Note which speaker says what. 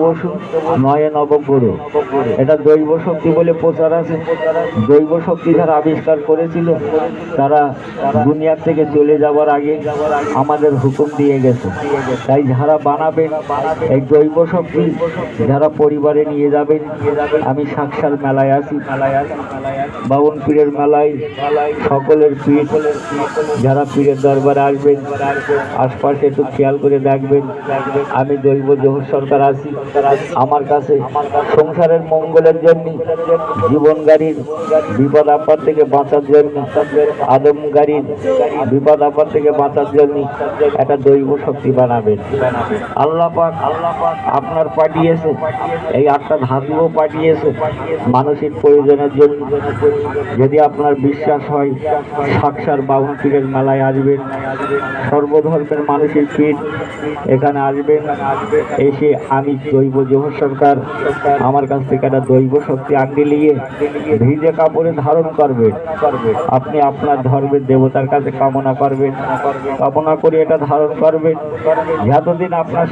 Speaker 1: বসু নয় নবগুরু। এটা দৈব শক্তি বলে প্রচার আছে। দৈব শক্তি যারা আবিষ্কার করেছিল তারা দুনিয়ার থেকে চলে যাওয়ার আগে আমাদের হুকুম দিয়ে গেছে। তাই যারা বানাবেন এই দৈব শক্তি যারা পরিবারে নিয়ে যাবেন, আমি সাক্ষাৎ মেলায় আছি, বাউন পীরের মেলায় সকলের পীর, যারা পীরের দরবারে আসবেন আশপাশে একটু খেয়াল করে দেখবেন। আমি দৈব জোহর সরকার আছি। আমার কাছে সংসারের মঙ্গলের জন্য, জীবন গাড়ির বিপদ আপদ থেকে বাঁচার জন্য, আদম গাড়ির বিপদ আপদ থেকে বাঁচার জন্য একটা দৈব শক্তি বানাবেন। আল্লাহ পাক আপনার পাঠিয়েছে, এই 8টা ধাতুও পাঠিয়েছে মানসিক প্রয়োজনের জন্য। যদি আপনার বিশ্বাস হয় সাক্ষাৎ বাউন পীরের মেলায় আসবেন, সর্বধর্মের মানুষের পীর এখানে আসবেন। এসে আমি দৈব জোহর সরকার আমার কাছ থেকে একটা দৈব শক্তি আঙ্গি নিয়ে ভিজে কাপড়ে ধারণ করবেন। আপনি আপনার ধর্মের দেবতার কাছে কামনা করবেন, কামনা করে এটা ধারণ করবেন। যতদিন আপনার